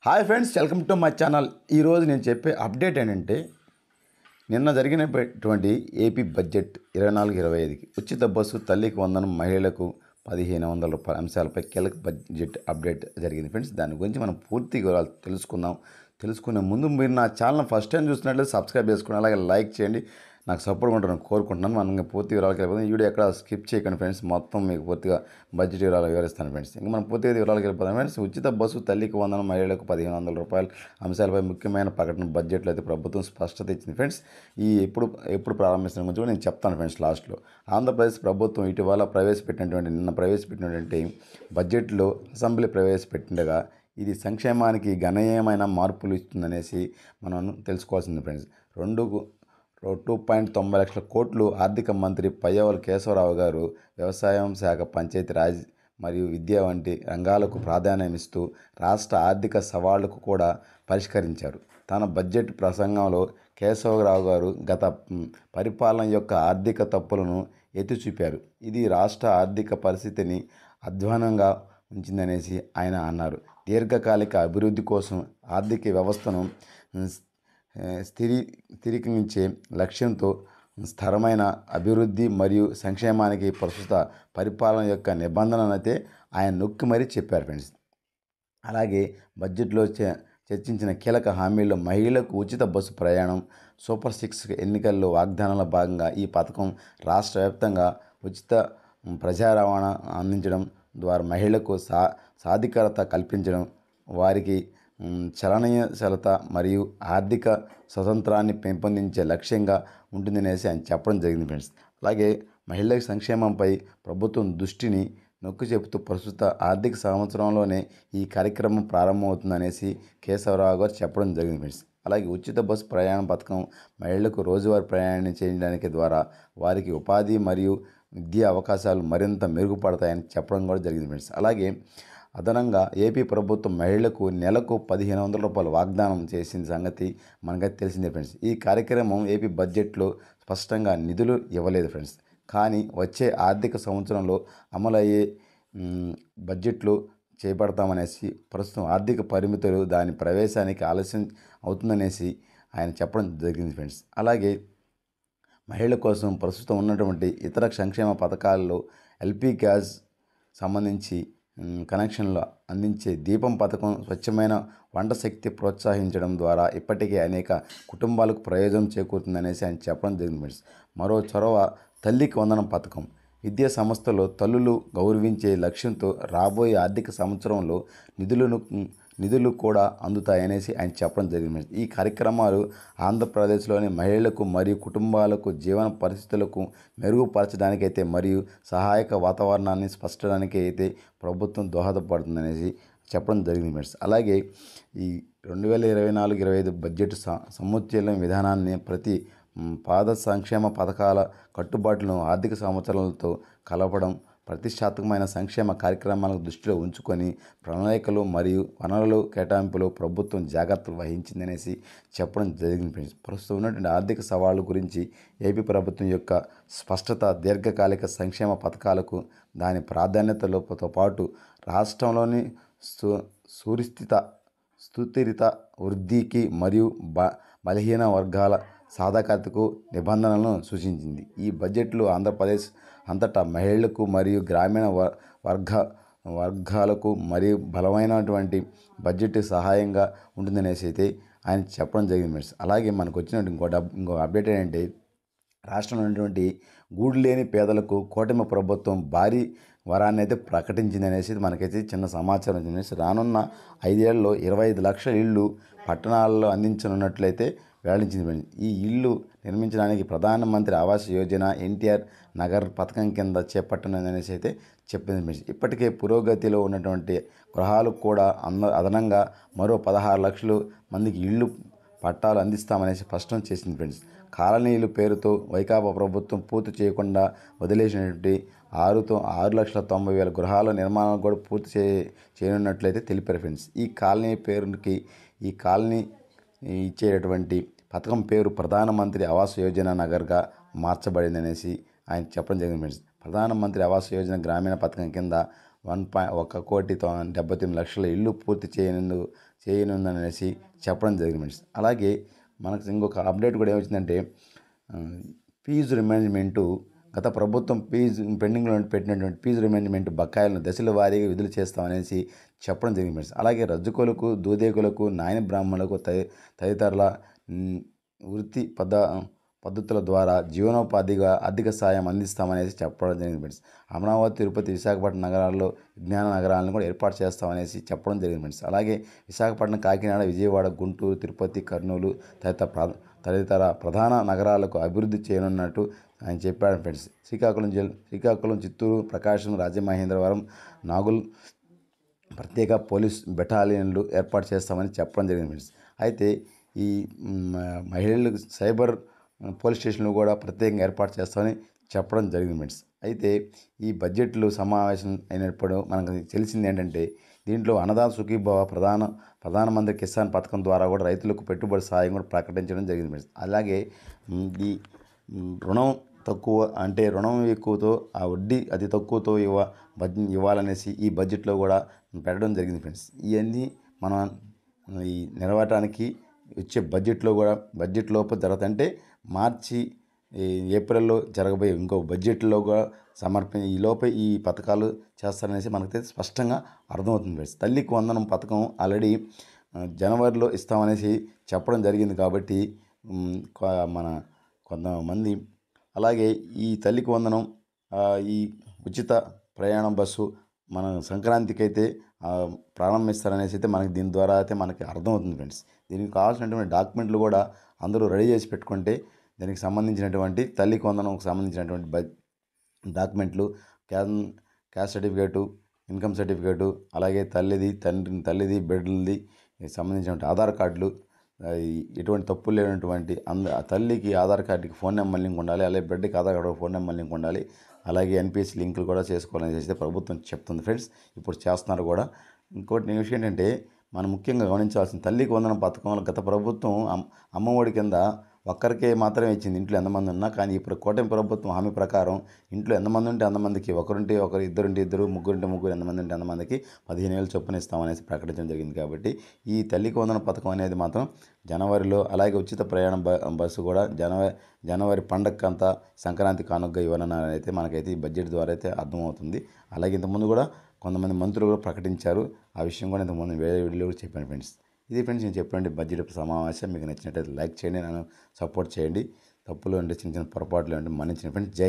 Hi friends, welcome to my channel. ఈరోజు నేను చెప్పే అప్డేట్ ఏంటంటే, నిన్న జరిగినటువంటి ఏపీ బడ్జెట్ 24-25కి ఉచిత బస్సు, తల్లికి వందనం, మహిళలకు 1500 రూపాయల అంశాలపై కీలక బడ్జెట్ అప్డేట్ జరిగింది ఫ్రెండ్స్. దాని గురించి మనం పూర్తి వివరాలు తెలుసుకునే ముందు మీరు నా ఛానల్ ఫస్ట్ టైం చూసినట్లయితే సబ్స్క్రైబ్ చేసుకోండి, అలాగే లైక్ చేయండి. నాకు సపోర్ట్ ఉంటాను కోరుకుంటున్నాను. మనం పూర్తి వివరాలకు వెళ్ళిపోతాం. ఈ వీడియో ఎక్కడ స్కిప్ చేయకండి ఫ్రెండ్స్. మొత్తం మీకు పూర్తిగా బడ్జెట్ వివరాలు వివరిస్తాను ఫ్రెండ్స్. ఇంకా మనం పూర్తిగా వివరాలకు వెళ్ళిపోతాం ఫ్రెండ్స్. ఉచిత బస్సు, తల్లికి వందనం, మహిళలకు 1500 రూపాయల అంశాలపై ముఖ్యమైన ప్రకటన బడ్జెట్లో అయితే ప్రభుత్వం స్పష్టత ఇచ్చింది ఫ్రెండ్స్. ఈ ఎప్పుడు ప్రారంభిస్తున్న గురించి నేను చెప్తాను ఫ్రెండ్స్ లాస్ట్లో. ఆంధ్రప్రదేశ్ ప్రభుత్వం ఇటీవల నిన్న ప్రవేశపెట్టినటువంటి బడ్జెట్లో అసెంబ్లీ ప్రవేశపెట్టిండగా ఇది సంక్షేమానికి గణనీయమైన మార్పులు ఇస్తుందనేసి మనం తెలుసుకోవాల్సింది ఫ్రెండ్స్. 2.90 లక్షల కోట్లు ఆర్థిక మంత్రి పయ్యావుల కేశవరావు గారు వ్యవసాయం శాఖ, పంచాయతీ రాజ్ మరియు విద్య వంటి రంగాలకు ప్రాధాన్యమిస్తూ రాష్ట్ర ఆర్థిక సవాళ్లకు కూడా పరిష్కరించారు. తన బడ్జెట్ ప్రసంగంలో కేశవరావు గారు గత పరిపాలన యొక్క ఆర్థిక తప్పులను ఎత్తి చూపారు. ఇది రాష్ట్ర ఆర్థిక పరిస్థితిని అధ్వానంగా ఉంచిందనేసి ఆయన అన్నారు. దీర్ఘకాలిక అభివృద్ధి కోసం ఆర్థిక వ్యవస్థను స్థిరీకరించే లక్ష్యంతో స్థిరమైన అభివృద్ధి మరియు సంక్షేమానికి ప్రస్తుత పరిపాలన యొక్క నిబంధనలైతే ఆయన నొక్కి మరీ చెప్పారు ఫ్రెండ్స్. అలాగే బడ్జెట్లో చర్చించిన కీలక హామీల్లో మహిళలకు ఉచిత బస్సు ప్రయాణం, సూపర్ 6 ఎన్నికల్లో వాగ్దానాల భాగంగా ఈ పథకం రాష్ట్ర వ్యాప్తంగా ఉచిత ప్రజా రవాణా అందించడం ద్వారా మహిళలకు సాధికారత కల్పించడం, వారికి చలనశీలత మరియు ఆర్థిక స్వతంత్రాన్ని పెంపొందించే లక్ష్యంగా ఉంటుందనేసి ఆయన చెప్పడం జరిగింది ఫ్రెండ్స్. అలాగే మహిళల సంక్షేమంపై ప్రభుత్వం దృష్టిని నొక్కి చెబుతూ ప్రస్తుత ఆర్థిక సంవత్సరంలోనే ఈ కార్యక్రమం ప్రారంభమవుతుందనేసి కేశవరావు గారు చెప్పడం జరిగింది ఫ్రెండ్స్. అలాగే ఉచిత బస్సు ప్రయాణ పథకం మహిళలకు రోజువారీ ప్రయాణం చేయడానికి ద్వారా వారికి ఉపాధి మరియు విద్యా అవకాశాలు మరింత మెరుగుపడతాయని చెప్పడం కూడా జరిగింది ఫ్రెండ్స్. అలాగే అదనంగా ఏపీ ప్రభుత్వం మహిళలకు నెలకు 1500 రూపాయలు వాగ్దానం చేసిన సంగతి మనకైతే తెలిసిందే ఫ్రెండ్స్. ఈ కార్యక్రమం ఏపీ బడ్జెట్లో స్పష్టంగా నిధులు ఇవ్వలేదు ఫ్రెండ్స్. కానీ వచ్చే ఆర్థిక సంవత్సరంలో అమలయ్యే బడ్జెట్లో చేపడతామనేసి, ప్రస్తుతం ఆర్థిక పరిమితులు దాని ప్రవేశానికి ఆలస్యం అవుతుందనేసి ఆయన చెప్పడం జరిగింది ఫ్రెండ్స్. అలాగే మహిళల కోసం ప్రస్తుతం ఉన్నటువంటి ఇతర సంక్షేమ పథకాల్లో ఎల్పీ గ్యాస్ సంబంధించి కనెక్షన్లు అందించే దీపం పథకం, స్వచ్ఛమైన వంట శక్తి ప్రోత్సహించడం ద్వారా ఇప్పటికే అనేక కుటుంబాలకు ప్రయోజనం చేకూరుతుందనేసి ఆయన చెప్పడం జరిగింది ఫ్రెండ్స్. మరో చొరవ తల్లికి వందనం పథకం. విద్యా సంస్థలో తల్లులు గౌరవించే లక్ష్యంతో రాబోయే ఆర్థిక సంవత్సరంలో నిధులు కూడా అందుతాయనేసి ఆయన చెప్పడం జరిగింది. ఈ కార్యక్రమాలు ఆంధ్రప్రదేశ్లోని మహిళలకు మరియు కుటుంబాలకు జీవన పరిస్థితులకు మెరుగుపరచడానికైతే మరియు సహాయక వాతావరణాన్ని స్పష్టడానికి అయితే ప్రభుత్వం దోహదపడుతుందనేసి చెప్పడం జరిగింది ఫ్రెండ్స్. అలాగే ఈ 2024-25 బడ్జెట్ సముచ్చయం విధానాన్ని ప్రతి పాద సంక్షేమ పథకాల కట్టుబాట్లను ఆర్థిక సంవత్సరాలతో కలపడం, ప్రతిష్టాత్మకమైన సంక్షేమ కార్యక్రమాలను దృష్టిలో ఉంచుకొని ప్రణాళికలు మరియు వనరుల కేటాయింపులో ప్రభుత్వం జాగ్రత్తలు వహించిందనేసి చెప్పడం జరిగింది. ప్రస్తుతం ఉన్నటువంటి ఆర్థిక సవాళ్ళ గురించి ఏపీ ప్రభుత్వం యొక్క స్పష్టత, దీర్ఘకాలిక సంక్షేమ పథకాలకు దాని ప్రాధాన్యతలతో పాటు రాష్ట్రంలోని సుస్థిరత వృద్ధికి మరియు బలహీన వర్గాల సాధికారతకు నిబంధనలను సూచించింది. ఈ బడ్జెట్లో ఆంధ్రప్రదేశ్ అంతటా మహిళలకు మరియు గ్రామీణ వర్గాలకు మరియు బలమైనటువంటి బడ్జెట్ సహాయంగా ఉంటుందనేసి అయితే ఆయన చెప్పడం జరిగింది. అలాగే మనకు వచ్చినట్టు ఇంకో అప్డేట్ ఏంటంటే, రాష్ట్రంలో ఉన్నటువంటి గూడు లేని పేదలకు కూటమి ప్రభుత్వం భారీ వరాన్ని అయితే ప్రకటించిందనేసి మనకైతే చిన్న సమాచారం వచ్చింది. రానున్న 5 ఏళ్లలో 25 లక్షల ఇళ్ళు పట్టణాల్లో అందించనున్నట్లయితే వెల్లడించింది. ఈ ఇల్లు నిర్మించడానికి ప్రధానమంత్రి ఆవాస్ యోజన, ఎన్టీఆర్ నగర్ పథకం కింద చేపట్టనుందనేసి అయితే చెప్పింది. ఇప్పటికే పురోగతిలో ఉన్నటువంటి గృహాలకు కూడా అదనంగా మరో 16 లక్షల మందికి ఇళ్ళు పట్టాలు అందిస్తామనేసి స్పష్టం చేసింది ఫ్రెండ్స్. కాలనీలు పేరుతో వైకాపా ప్రభుత్వం పూర్తి చేయకుండా వదిలేసినటువంటి 6,90,000 గృహాల నిర్మాణం కూడా పూర్తి చేయనున్నట్లయితే తెలిపారు ఫ్రెండ్స్. ఈ కాలనీ ఇచ్చేటటువంటి పథకం పేరు ప్రధానమంత్రి ఆవాస్ యోజన నగర్గా మార్చబడిందనేసి ఆయన చెప్పడం జరిగింది ఫ్రెండ్స్. ప్రధానమంత్రి ఆవాస్ యోజన గ్రామీణ పథకం కింద 1,79,00,000 ఇల్లు పూర్తి చేయనుందనేసి చెప్పడం జరిగింది ఫ్రెండ్స్. అలాగే మనకు ఇంకొక అప్డేట్ కూడా ఏమొచ్చిందంటే ఫీజు రిమైండ్మెంటు గత ప్రభుత్వం పెండింగ్లో పెట్టినటువంటి ఫీజు రిమైండ్మెంట్ బకాయిలను దశల వారీగా విడుదల చేస్తామనేసి చెప్పడం జరిగింది ఫ్రెండ్స్. అలాగే రజకులకు, దూదేకులకు, నాయన బ్రాహ్మణులకు తదితరుల వృత్తి పద్ధతుల ద్వారా జీవనోపాధిగా ఆర్థిక సాయం అందిస్తామనేసి చెప్పడం జరిగింది ఫ్రెండ్స్. అమరావతి, తిరుపతి, విశాఖపట్నం నగరాల్లో విజ్ఞాన నగరాలను కూడా ఏర్పాటు చేస్తామనేసి చెప్పడం జరిగింది ఫ్రెండ్స్. అలాగే విశాఖపట్నం, కాకినాడ, విజయవాడ, గుంటూరు, తిరుపతి, కర్నూలు తదితర ప్రధాన నగరాలకు అభివృద్ధి చేయనున్నట్టు ఆయన చెప్పాడు ఫ్రెండ్స్. శ్రీకాకుళం, చిత్తూరు, ప్రకాశం, రాజమహేంద్రవరం, నాగుల్ ప్రత్యేక పోలీస్ బెటాలియన్లు ఏర్పాటు చేస్తామని చెప్పడం జరిగింది ఫ్రెండ్స్. అయితే ఈ మహిళలకు సైబర్ పోలీస్ స్టేషన్లు కూడా ప్రత్యేకంగా ఏర్పాటు చేస్తామని చెప్పడం జరిగింది ఫ్రెండ్స్. అయితే ఈ బడ్జెట్లు సమావేశం అయినప్పుడు మనకు తెలిసింది ఏంటంటే దీంట్లో అన్నదాత సుఖీభవ ప్రధానమంత్రి కిసాన్ పథకం ద్వారా కూడా రైతులకు పెట్టుబడి సాయం కూడా ప్రకటించడం జరిగింది ఫ్రెండ్స్. అలాగే ఈ రుణం తక్కువ అంటే రుణం ఎక్కువతో ఆ వడ్డీ అతి తక్కువతో ఇవ్వాలనేసి ఈ బడ్జెట్లో కూడా పెట్టడం జరిగింది ఫ్రెండ్స్. ఇవన్నీ మనం ఈ నెరవేరడానికి వచ్చే బడ్జెట్ లోపు జరుగుతుంటే మార్చి ఏప్రిల్లో జరగబోయే ఇంకో బడ్జెట్లో కూడా ఈ లోపే ఈ పథకాలు చేస్తారనేసి మనకైతే స్పష్టంగా అర్థమవుతుంది ఫ్రెండ్స్. తల్లికి వందనం పథకం ఆల్రెడీ జనవరిలో ఇస్తామనేసి చెప్పడం జరిగింది కాబట్టి మన కొంతమంది అలాగే ఈ తల్లికి వందనం ఈ ఉచిత ప్రయాణం బస్సు మన సంక్రాంతికి అయితే ప్రారంభిస్తారనేసి అయితే మనకి దీని ద్వారా అయితే మనకి అర్థమవుతుంది ఫ్రెండ్స్. దీనికి కావాల్సినటువంటి డాక్యుమెంట్లు కూడా అందరూ రెడీ చేసి పెట్టుకుంటే దీనికి సంబంధించినటువంటి తల్లికి వందనంకి సంబంధించినటువంటి డాక్యుమెంట్లు క్యాస్ట్ సర్టిఫికేటు, ఇన్కమ్ సర్టిఫికేటు, అలాగే తల్లిది బిడ్డలది సంబంధించినటువంటి ఆధార్ కార్డులు, ఎటువంటి తప్పులు లేనటువంటి తల్లికి ఆధార్ కార్డుకి ఫోన్ నెంబర్ లింక్ ఉండాలి, అలాగే బిడ్డకి Aadhaar card phone number link ఉండాలి, అలాగే ఎన్పిఎస్ లింకులు కూడా చేసుకోవాలని చేస్తే ప్రభుత్వం చెప్తుంది ఫ్రెండ్స్. ఇప్పుడు చేస్తున్నారు కూడా. ఇంకోటి విషయం ఏంటంటే మనం ముఖ్యంగా గమనించాల్సిన తల్లికి వందనం పథకంలో గత ప్రభుత్వం అమ్మఒడి కింద ఒక్కరికే మాత్రమే ఇచ్చింది ఇంట్లో ఎంతమంది ఉన్నా. కానీ ఇప్పుడు కూటమి ప్రభుత్వం హామీ ప్రకారం ఇంట్లో ఎంతమంది ఉంటే అంతమందికి, ఒకరుంటే ఒకరు, ఇద్దరుంటే ఇద్దరు, ముగ్గురుంటే ముగ్గురు, ఎంతమంది ఉంటే అంతమందికి 15,000 చొప్పున ఇస్తామనేసి ప్రకటించడం జరిగింది. కాబట్టి ఈ తల్లికి వందనం పథకం అనేది మాత్రం జనవరిలో, అలాగే ఉచిత ప్రయాణ బస్సు కూడా జనవరి పండగకంతా సంక్రాంతి కానుకగా ఇవ్వాలని అయితే మనకైతే ఈ బడ్జెట్ ద్వారా అయితే అర్థమవుతుంది. అలాగే ఇంతకుముందు కూడా కొంతమంది మంత్రులు కూడా ప్రకటించారు. ఆ విషయం కూడా ఇంతకుముందు వేరే వీడియోలో కూడా చెప్పాను ఫ్రెండ్స్. ఇది ఫ్రెండ్స్ నేను చెప్పండి బడ్జెట్ సమావేశం. మీకు నచ్చినట్లయితే లైక్ చేయండి, నన్ను సపోర్ట్ చేయండి. తప్పులు అంటే చిన్న చిన్న పొరపాట్లు అంటే మన్నించండి ఫ్రెండ్స్.